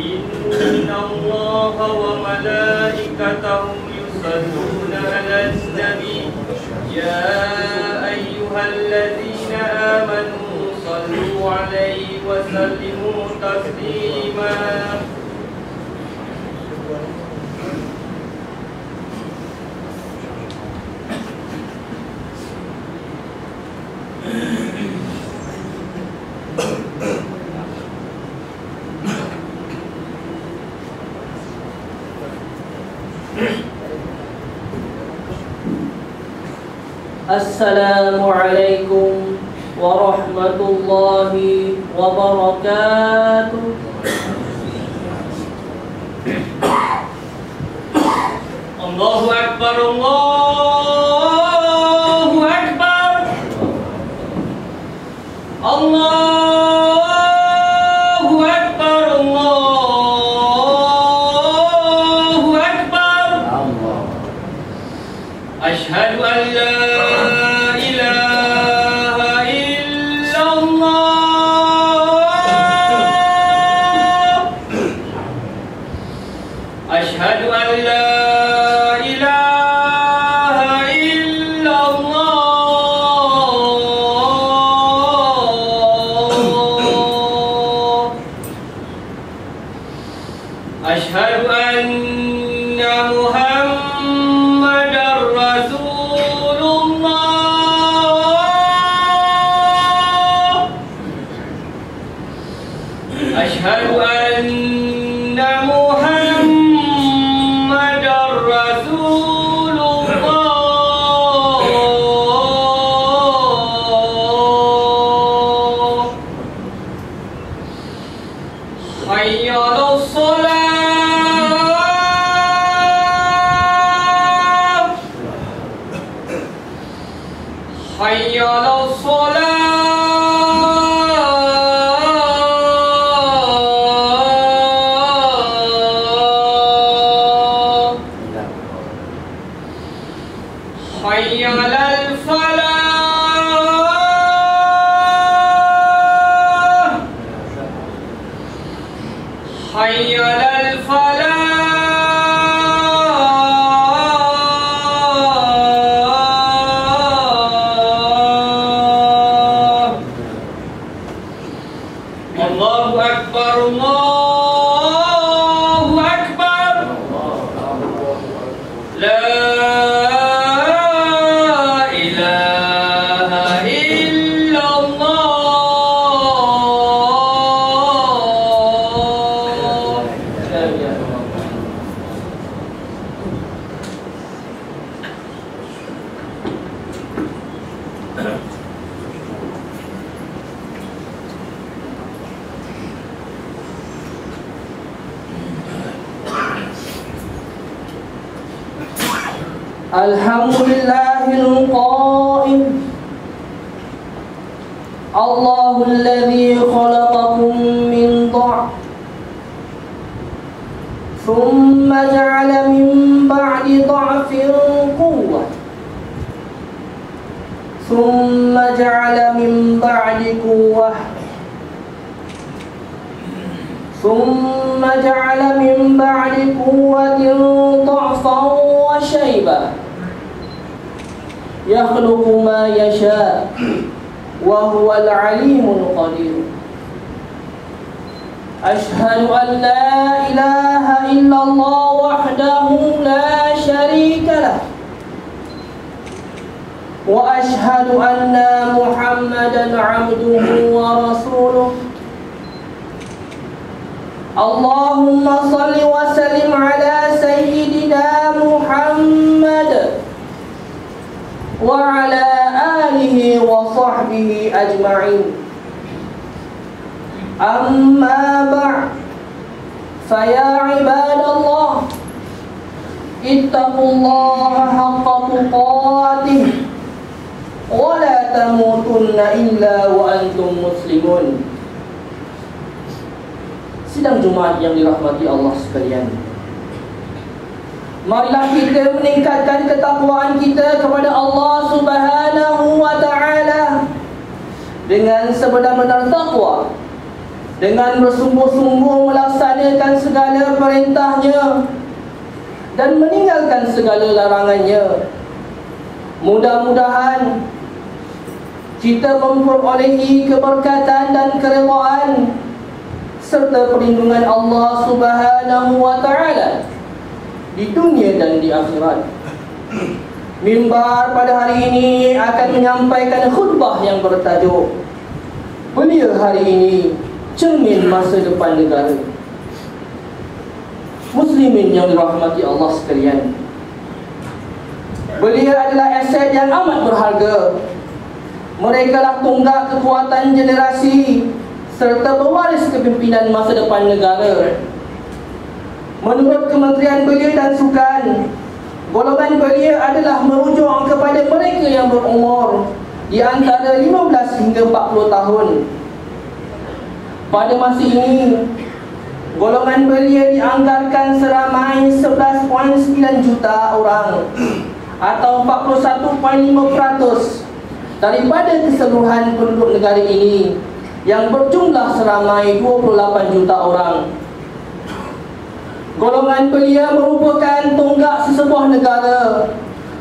إن الله وملائكته يصلون على النبي يا أيها الذين آمنوا صلوا عليه وسلموا تسليما. Assalamualaikum warahmatullahi wabarakatuh. Allahu Akbar, Allahu Akbar, Allahu Akbar, Allahu Akbar. Asyhadu an la Alhamdulillahil qaim Allahul ladzi khalaqakum min dha'f thumma ja'ala min ba'di dha'fin quwwah thumma ja'ala min ba'di quwwah thumma ja'ala min ba'di quwwatin dha'fan wa shaybah yakhluqu ma yasha wa huwal alimul qadir. Ashhadu an la ilaha illallah wahdahu la sharika lah wa ashhadu anna Muhammadan abduhu wa rasuluh. Allahumma salli wa sallim ala sayyidina Muhammad wa ala alihi wa sahbihi ajma'in. Amma ba'd, faya ibadallah, ittaqullaha haqqa tuqatih wa la tamutunna illa wa antum muslimun. Sidang Jumat yang dirahmati Allah sekalian, marilah kita meningkatkan ketakwaan kita kepada Allah Subhanahu wa ta'ala dengan sebenar-benar takwa, dengan bersungguh-sungguh melaksanakan segala perintahnya dan meninggalkan segala larangannya. Mudah-mudahan kita memperolehi keberkatan dan keredaan serta perlindungan Allah Subhanahu wa taala di dunia dan di akhirat. Mimbar pada hari ini akan menyampaikan khutbah yang bertajuk Belia Hari Ini, Cermin Masa Depan Negara. Muslimin yang dirahmati Allah sekalian, belia adalah aset yang amat berharga. Mereka lah tonggak kekuatan generasi serta pewaris kepimpinan masa depan negara. Menurut Kementerian Belia dan Sukan, golongan belia adalah merujuk kepada mereka yang berumur di antara 15 hingga 40 tahun. Pada masa ini, golongan belia dianggarkan seramai 11.9 juta orang atau 41.5% daripada keseluruhan penduduk negara ini yang berjumlah seramai 28 juta orang. Golongan belia merupakan tonggak sesebuah negara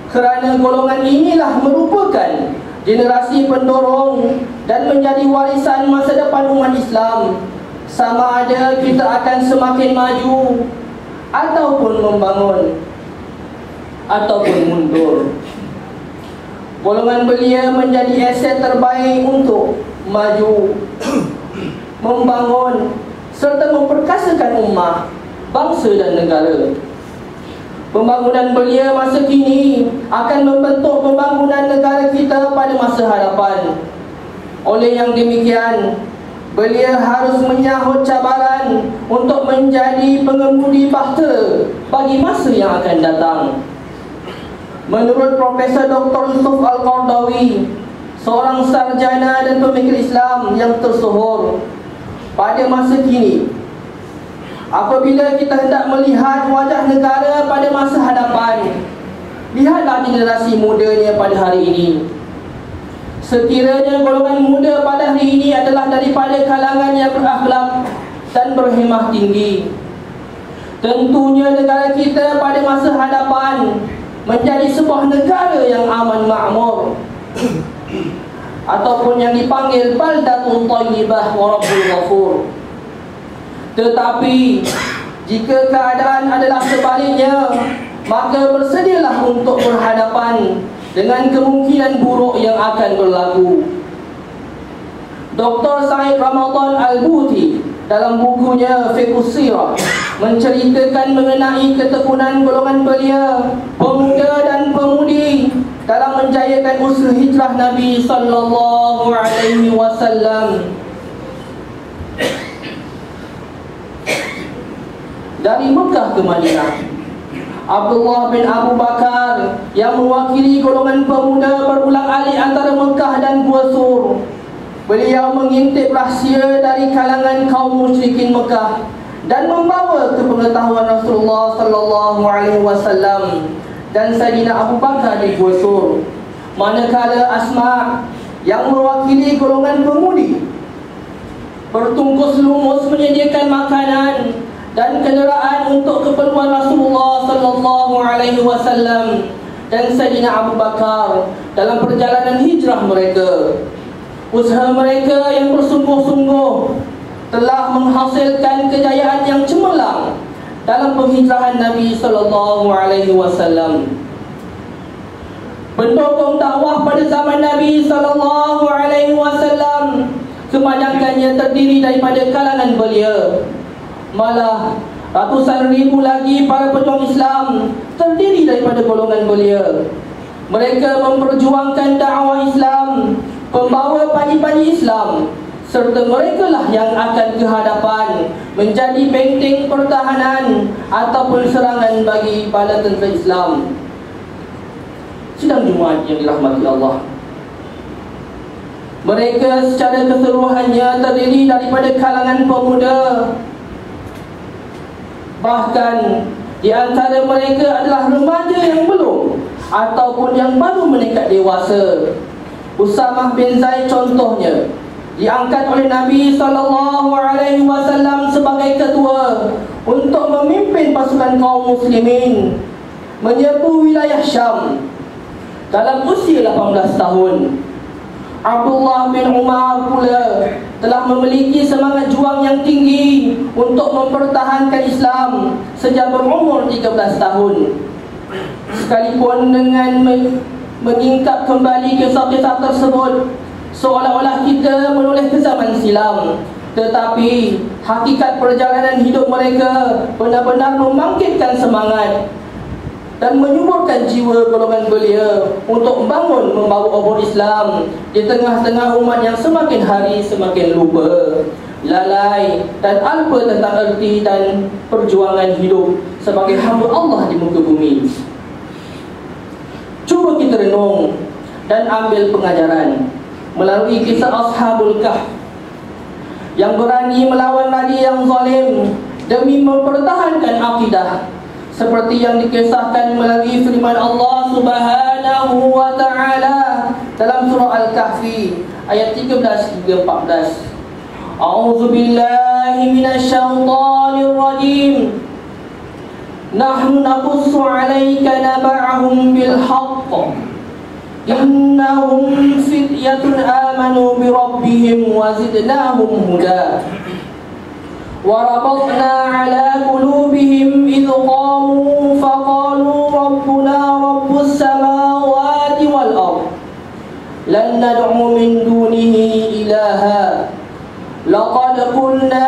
kerana golongan inilah merupakan generasi pendorong dan menjadi warisan masa depan umat Islam, sama ada kita akan semakin maju ataupun membangun ataupun mundur. Golongan belia menjadi aset terbaik untuk maju, membangun serta memperkasakan ummah, bangsa dan negara. Pembangunan belia masa kini akan membentuk pembangunan negara kita pada masa hadapan. Oleh yang demikian, belia harus menyahut cabaran untuk menjadi pengemudi bahtera bagi masa yang akan datang. Menurut Profesor Dr. Yusuf Al-Qardawi, seorang sarjana dan pemikir Islam yang tersohor, pada masa kini, apabila kita hendak melihat wajah negara pada masa hadapan, lihatlah generasi mudanya pada hari ini. Sekiranya golongan muda pada hari ini adalah daripada kalangan yang berakhlak dan berhemah tinggi, tentunya negara kita pada masa hadapan menjadi sebuah negara yang aman makmur, ataupun yang dipanggil baldatun thayyibah wa rabbul ghafur. Tetapi jika keadaan adalah sebaliknya, maka bersedialah untuk berhadapan dengan kemungkinan buruk yang akan berlaku. Dr. Said Ramadan Al-Buti dalam bukunya Fiqhus Sirah menceritakan mengenai ketekunan golongan belia, pemuda dan pemudi dalam menjayakan usaha hijrah Nabi sallallahu alaihi wasallam. Dari Mekah ke Madinah, Abdullah bin Abu Bakar yang mewakili golongan pemuda berulang-alik antara Mekah dan Gua Sur. Beliau mengintip rahsia dari kalangan kaum musyrikin Mekah dan membawa ke pengetahuan Rasulullah sallallahu alaihi wasallam dan Sayyidina Abu Bakar di Gua Sur. Manakala Asma yang mewakili golongan pemudi bertungkus lumus menyediakan makanan dan kenderaan untuk keperluan Rasulullah sallallahu alaihi wasallam dan Sayyidina Abu Bakar dalam perjalanan hijrah mereka. Usaha mereka yang bersungguh-sungguh telah menghasilkan kejayaan yang cemerlang dalam penghijrahan Nabi sallallahu alaihi wasallam. Pendukung dakwah pada zaman Nabi sallallahu alaihi wasallam kebanyakannya terdiri daripada kalangan belia. Malah ratusan ribu lagi para pejuang Islam terdiri daripada golongan belia. Mereka memperjuangkan dakwah Islam, pembawa panji-panji Islam, serta merekalah yang akan ke hadapan menjadi benteng pertahanan ataupun serangan bagi bala tentera Islam. Sidang Jumaat yang dirahmati Allah, mereka secara keseluruhannya terdiri daripada kalangan pemuda. Bahkan di antara mereka adalah remaja yang belum ataupun yang baru meningkat dewasa. Usamah bin Zaid contohnya diangkat oleh Nabi SAW sebagai ketua untuk memimpin pasukan kaum muslimin menyerbu wilayah Syam dalam usia 18 tahun. Abdullah bin Umar pula telah memiliki semangat juang yang tinggi untuk mempertahankan Islam sejak berumur 13 tahun. Sekalipun dengan menyingkap kembali kisah-kisah tersebut seolah-olah kita menoleh ke zaman silam, tetapi hakikat perjalanan hidup mereka benar-benar membangkitkan semangat dan menyuburkan jiwa golongan belia untuk membawa obor Islam di tengah-tengah umat yang semakin hari semakin lupa, lalai dan alpa tentang erti dan perjuangan hidup sebagai hamba Allah di muka bumi. Cuba kita renung dan ambil pengajaran melalui kisah Ashabul Kahf yang berani melawan raja yang zalim demi mempertahankan akidah, seperti yang dikisahkan melalui firman Allah Subhanahu wa taala dalam surah Al-Kahfi ayat 13 hingga 14. A'udzu billahi minasyaitonir rajim. Nahnu naqussu 'alaika naba'ahum bil haqq. Innahum fityatun amanu bi rabbihim wa zidnahum huda. وَرَبَطْنَا عَلَى قُلُوبِهِمْ إِذْ قَامُوا فَقَالُوا رَبُّنَا رَبُّ السَّمَاوَاتِ وَالْأَرْضِ لَن نَّدْعُوَ مِن دُونِهِ إِلَٰهًا لَقَدْ قُلْنَا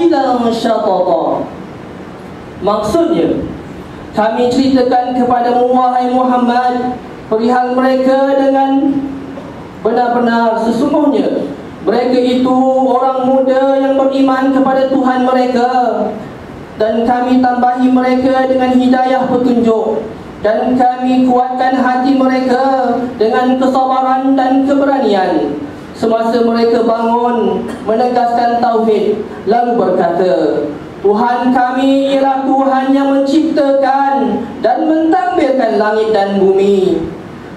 إِذًا شَطَطًا. Maksudnya, kami ceritakan kepadamu wahai Muhammad perihal mereka dengan benar-benar sesungguhnya mereka itu orang muda yang beriman kepada Tuhan mereka, dan kami tambahi mereka dengan hidayah petunjuk, dan kami kuatkan hati mereka dengan kesabaran dan keberanian semasa mereka bangun menegaskan tauhid, lalu berkata, Tuhan kami ialah Tuhan yang menciptakan dan mentadbirkan langit dan bumi.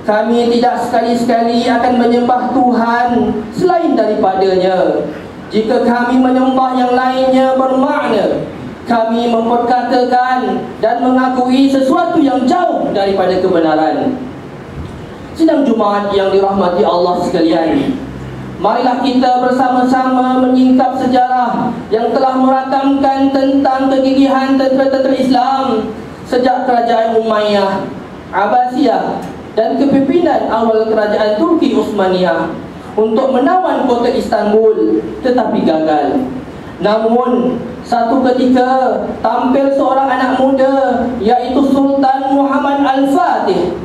Kami tidak sekali-sekali akan menyembah Tuhan selain daripadanya. Jika kami menyembah yang lainnya bermakna kami memperkatakan dan mengakui sesuatu yang jauh daripada kebenaran. Sidang Jumaat yang dirahmati Allah sekalian, marilah kita bersama-sama menyingkap sejarah yang telah merakamkan tentang kegigihan tentera-tentera Islam sejak kerajaan Umayyah, Abbasiyah dan kepimpinan awal kerajaan Turki Utsmaniyah untuk menawan kota Istanbul, tetapi gagal. Namun satu ketika tampil seorang anak muda, yaitu Sultan Muhammad Al-Fatih,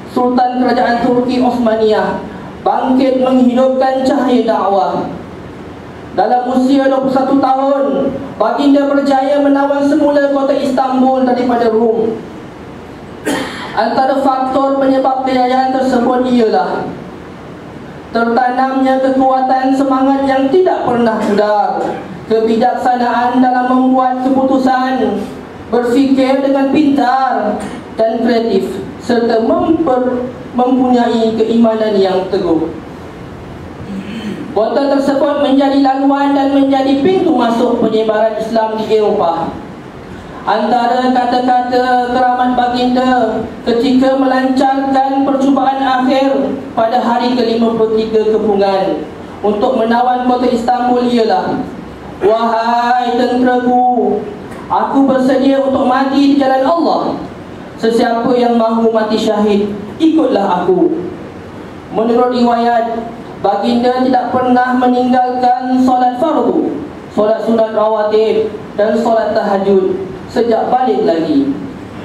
Sultan kerajaan Turki Utsmaniyah, bangkit menghidupkan cahaya dakwah. Dalam usia 21 tahun, baginda berjaya menawan semula kota Istanbul daripada Rom. Antara faktor penyebab kejayaan tersebut ialah tertanamnya kekuatan semangat yang tidak pernah pudar, kebijaksanaan dalam membuat keputusan, berfikir dengan pintar dan kreatif, serta mempunyai keimanan yang teguh. Kota tersebut menjadi laluan dan menjadi pintu masuk penyebaran Islam di Eropah. Antara kata-kata keramat baginda ketika melancarkan percubaan akhir pada hari ke-53 kepungan untuk menawan kota Istanbul ialah, wahai tenteraku, aku bersedia untuk mati di jalan Allah. Sesiapa yang mahu mati syahid, ikutlah aku. Menurut riwayat, baginda tidak pernah meninggalkan solat fardu, solat sunat rawatib dan solat tahajud sejak balik lagi.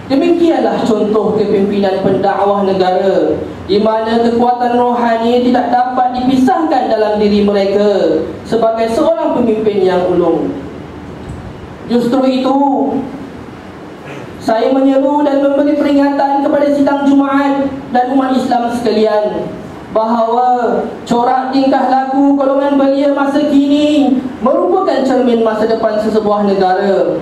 Demikianlah contoh kepimpinan pendakwah negara di mana kekuatan rohani tidak dapat dipisahkan dalam diri mereka sebagai seorang pemimpin yang ulung. Justru itu, saya menyeru dan memberi peringatan kepada sidang Jumaat dan umat Islam sekalian bahawa corak tingkah laku golongan belia masa kini merupakan cermin masa depan sesebuah negara.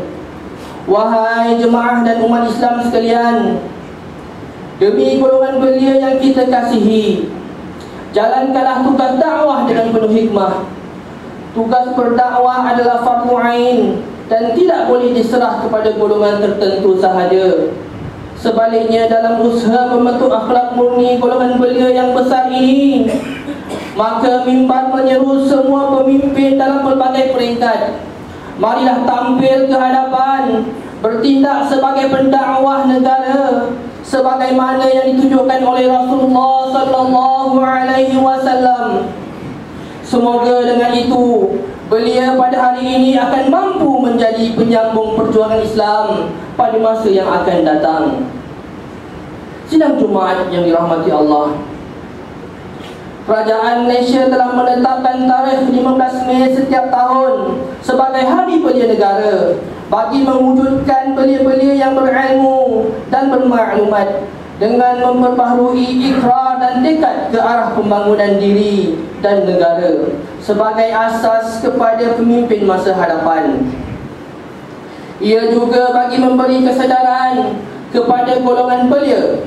Wahai jemaah dan umat Islam sekalian, demi golongan belia yang kita kasihi, Jalankanlah tugas dakwah dengan penuh hikmah. Tugas berdakwah adalah fardu ain dan tidak boleh diserah kepada golongan tertentu sahaja. Sebaliknya, dalam usaha membentuk akhlak murni golongan belia yang besar ini, maka mimbar menyeru semua pemimpin dalam pelbagai peringkat, marilah tampil ke hadapan, bertindak sebagai pendakwah negara sebagaimana yang ditunjukkan oleh Rasulullah sallallahu alaihi wasallam. Semoga dengan itu belia pada hari ini akan mampu menjadi penyambung perjuangan Islam pada masa yang akan datang. Sidang Jumaat yang dirahmati Allah, Kerajaan Malaysia telah menetapkan tarikh 15 Mei setiap tahun sebagai Hari Belia Negara bagi mewujudkan belia-belia yang berilmu dan bermaklumat dengan memperbaharui ikrar dan tekad ke arah pembangunan diri dan negara sebagai asas kepada pemimpin masa hadapan. Ia juga bagi memberi kesedaran kepada golongan belia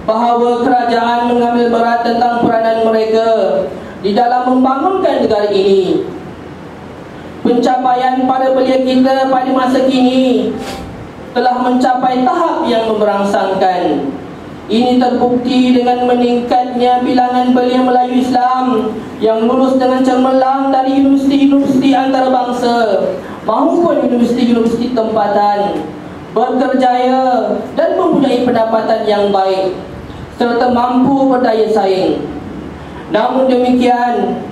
bahawa kerajaan mengambil berat tentang peranan mereka di dalam membangunkan negara ini. Pencapaian para belia kita pada masa kini telah mencapai tahap yang memberangsangkan. Ini terbukti dengan meningkatnya bilangan belia Melayu Islam yang lulus dengan cemerlang dari universiti-universiti antarabangsa maupun universiti-universiti tempatan, berkerjaya dan mempunyai pendapatan yang baik serta mampu berdaya saing. Namun demikian,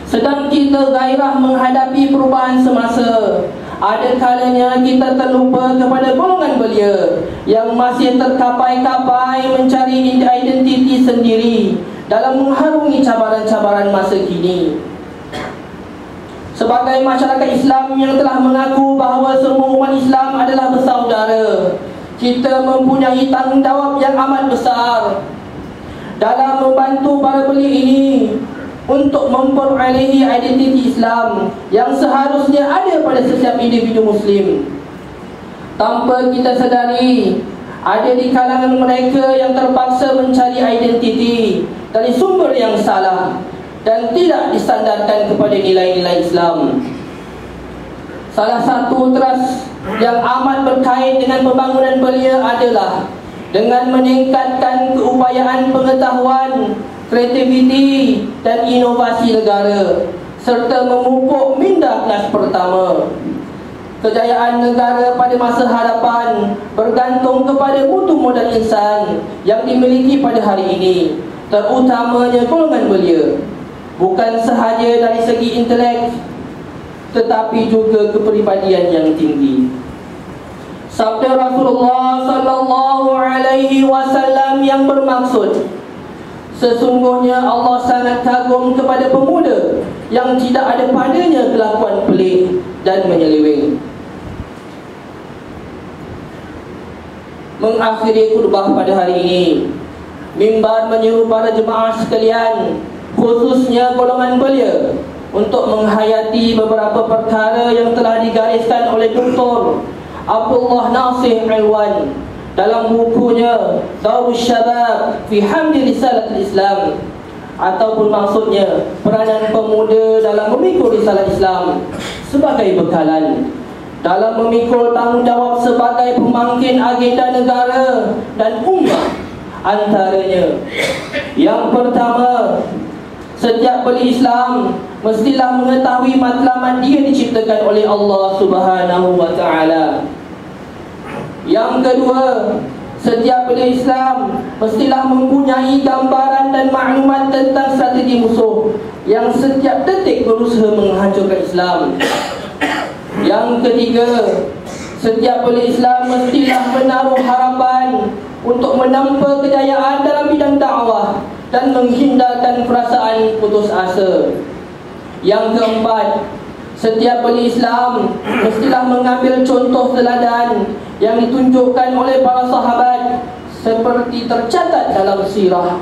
sedang kita gairah menghadapi perubahan semasa, ada kalanya kita terlupa kepada golongan belia yang masih terkapai-kapai mencari identiti sendiri dalam mengharungi cabaran-cabaran masa kini. Sebagai masyarakat Islam yang telah mengaku bahawa semua umat Islam adalah bersaudara, kita mempunyai tanggungjawab yang amat besar dalam membantu para belia ini untuk memperolehi identiti Islam yang seharusnya ada pada setiap individu Muslim. Tanpa kita sedari, ada di kalangan mereka yang terpaksa mencari identiti dari sumber yang salah dan tidak disandarkan kepada nilai-nilai Islam. Salah satu teras yang amat berkait dengan pembangunan belia adalah dengan meningkatkan keupayaan pengetahuan, kreativiti dan inovasi negara serta memupuk minda kelas pertama. Kejayaan negara pada masa hadapan bergantung kepada mutu modal insan yang dimiliki pada hari ini, terutamanya golongan belia, bukan sahaja dari segi intelek tetapi juga kepribadian yang tinggi. Sabda Rasulullah sallallahu alaihi wasallam yang bermaksud, sesungguhnya Allah sangat kagum kepada pemuda yang tidak ada padanya kelakuan pelik dan menyeleweng. Mengakhiri khutbah pada hari ini, mimbar menyeru para jemaah sekalian, khususnya golongan belia, untuk menghayati beberapa perkara yang telah digariskan oleh Dr. Abdullah Nasir Alwan dalam bukunya Daurus Syabab fi Hamdi Risalat Islam, ataupun maksudnya peranan pemuda dalam memikul risalah Islam sebagai bekalan dalam memikul tanggungjawab sebagai pemangkin agenda negara dan ummah. Antaranya, yang pertama, setiap belia Islam mestilah mengetahui matlamat dia diciptakan oleh Allah Subhanahu wa ta'ala. Yang kedua, setiap belia Islam mestilah mempunyai gambaran dan maklumat tentang strategi musuh yang setiap detik berusaha menghancurkan Islam. Yang ketiga, setiap belia Islam mestilah menaruh harapan untuk menampa kejayaan dalam bidang dakwah dan menghindarkan perasaan putus asa. Yang keempat, setiap belia Islam mestilah mengambil contoh teladan yang ditunjukkan oleh para sahabat seperti tercatat dalam sirah.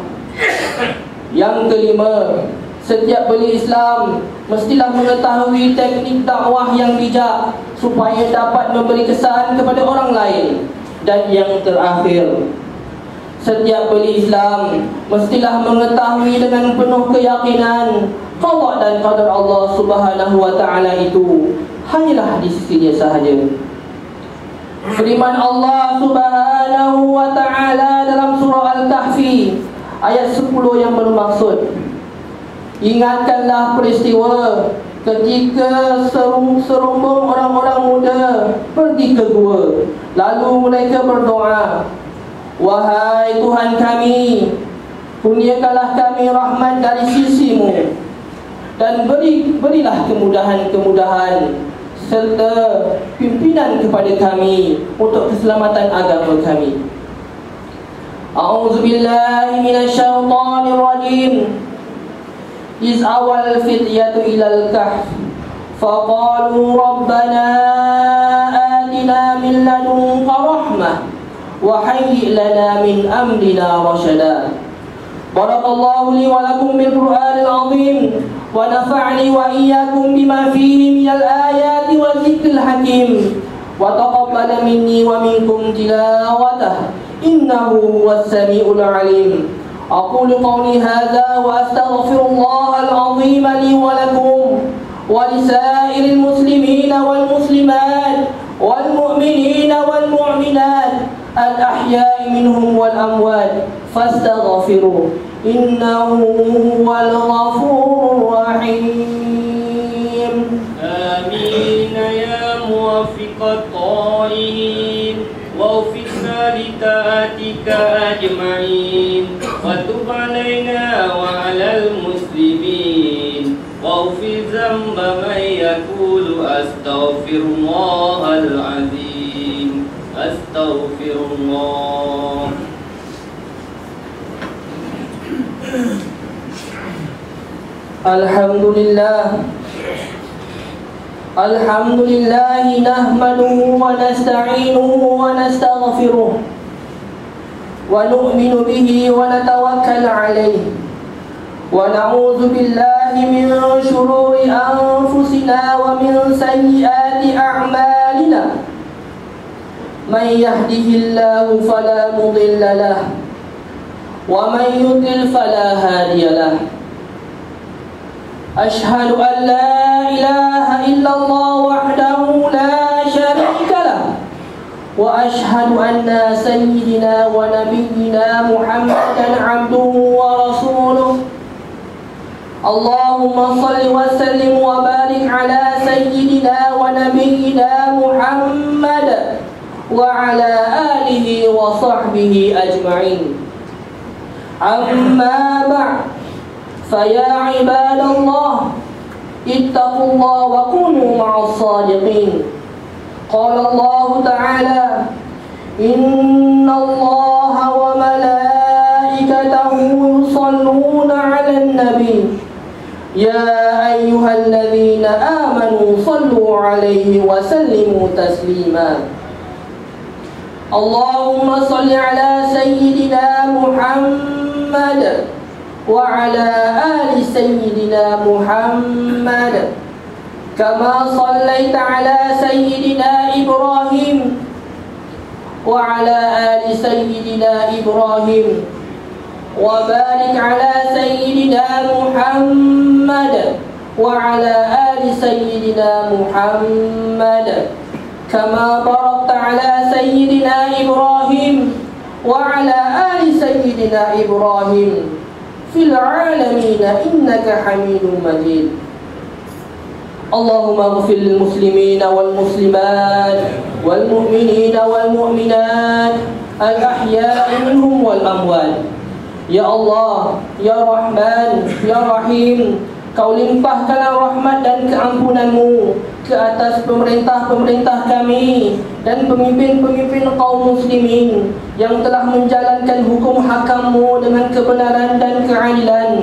Yang kelima, setiap belia Islam mestilah mengetahui teknik dakwah yang bijak supaya dapat memberi kesan kepada orang lain. Dan yang terakhir, Setiap beli Islam mestilah mengetahui dengan penuh keyakinan qada dan qadar Allah Subhanahu wa taala itu hanyalah di sisi Dia sahaja. Firman Allah Subhanahu wa taala dalam surah Al-Kahfi ayat 10 yang bermaksud, ingatkanlah peristiwa ketika serumbung orang-orang muda pergi ke gua, lalu mereka berdoa, wahai Tuhan kami, kurniakanlah kami rahmat dari sisi-Mu dan berilah kemudahan-kemudahan serta pimpinan kepada kami untuk keselamatan agama kami. A'udzubillahi minasyaitonir rajim. Iz awal fityatu ilal kahf faqalu rabbana atina min ladunka rahmah wa hayyi' lana min amrina rashada. Barakallahu li wa lakum bil Qur'anil azim wa nafa'ni wa iyyakum bima fihi minal ayati wa dzikril hakim wa taqabbal minni wa minkum tilawatah innahu huwas samiul alim. Aqulu qawli hadza wa astaghfirullah al-azim li wa lakum wa lisairil muslimina wal muslimat wal mu'minina wal mu'minat al-ahya'i minhum wal amwat fastaghfiruh innahu huwal ghafurur rahim. Amin ya muwaffiqat thalihin ووفقنا لطاعتك أجمعين وتب علينا وعلى المسلمين واغفر ذنب من يقول أستغفر الله العظيم أستغفر الله. Alhamdulillah nahmaduhu wa nasta'inuhu wa nastaghfiruh wa nu'minu bihi wa natawakkal alayhi wa na'udzu billahi min shururi anfusina wa min sayyiati a'malina. Man yahdihillahu fala mudilla lahu wa man yudlil fala hadiya lahu. Ashhadu an la ilaha illallah wahdahu la syarika lah wa ashhadu anna sayyidina wa nabiyyina Muhammadan abduhu wa rasuluh. Allahumma salli wa sallim wa barik ala sayyidina wa nabiyyina Muhammad wa ala alihi wa sahbihi ajma'in. Amma ba'd. Faya ibadallah ittaqullah wa kunu ma'as sadiqin. Qala Allah ta'ala inna Allaha wa malaikatahu yusalluna 'alan nabi ya ayyuhalladzina amanu sallu 'alaihi wa sallimu taslima. Allahumma salli 'ala sayyidina Muhammad wa ala ali sayyidina Muhammad kama sallaita ala sayyidina Ibrahim wa ala ali sayyidina Ibrahim wa barik ala sayyidina Muhammad wa ala ali sayyidina Muhammad kama barakta ala sayyidina Ibrahim wa ala ali sayyidina Ibrahim fil alamin innaka hamidum majid. Allahumma ighfir lil muslimina wal muslimat wal mu'minina wal mu'minat al ahya'i minhum wal amwat. Ya Allah, ya Rahman, ya Rahim, Kau limpahkanlah rahmat dan keampunan-Mu ke atas pemerintah-pemerintah kami dan pemimpin-pemimpin kaum muslimin yang telah menjalankan hukum hakam-Mu dengan kebenaran dan keadilan,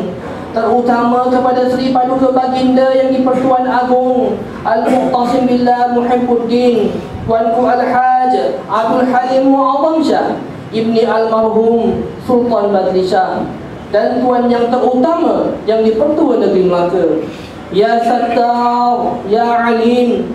terutama kepada Sri Paduka Baginda yang di-Pertuan Agong Al-Muqtasim Billah Muhibbuddin Tuanku Al-Haj Abdul Halim Mu'azzam Shah Ibni Almarhum Sultan Badri Shah, dan Tuan yang terutama yang di-Pertua Negeri Melaka, Ya Sattar, Ya Alim,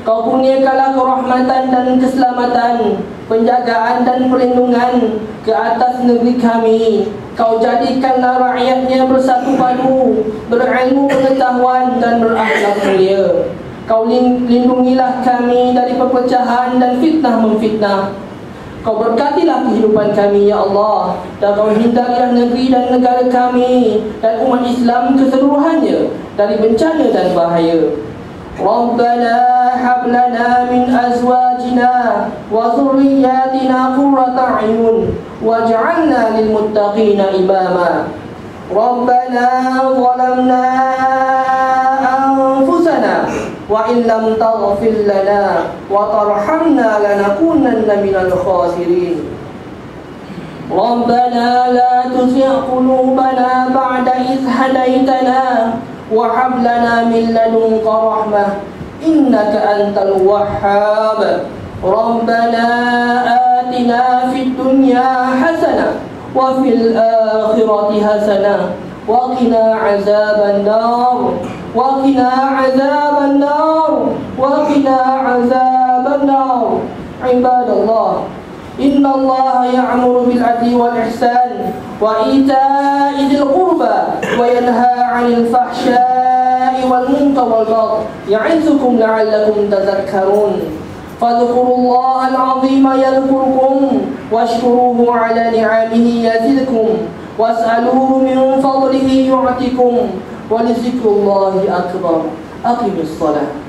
Kau kurniakanlah kerahmatan dan keselamatan, penjagaan dan perlindungan ke atas negeri kami. Kau jadikanlah rakyatnya bersatu padu, berilmu pengetahuan dan berakhlak mulia. Kau lindungilah kami dari perpecahan dan fitnah memfitnah. Kau berkatilah kehidupan kami, ya Allah, dan Kau hindarilah negeri dan negara kami dan umat Islam keseluruhannya dari bencana dan bahaya. Rabbana hab lana min azwajina wa dhurriyyatina qurrata a'yun waj'alna lil muttaqina imama. Rabbana zalamna anfusana wa in lam taghfir lana wa tarhamna lanakunanna minal khasirin. Rabbana la tuzigh qulubana ba'da idh hadaytana wa hab lana min ladunka rahmah innaka antal wahhab. Rabbana atina fid dunya hasanah wa fil akhirati hasanah wa qina azaban nar wa qina azaban nar wa qina azaban nar. Ibadallah, inna Allah ya'muru bil adli wal ihsan wa ita'i dzil qurba wa yanha 'anil fahsya'i wal munkari wal baghi ya'izukum la'allakum tadhakkarun. Fadhkurullaha al-'azima yadhkurkum washkuruhu 'ala ni'amihi yazidkum was'aluhu min fadlihi yu'tikum wa li dzikrillahi akbar. Aqimis shalah.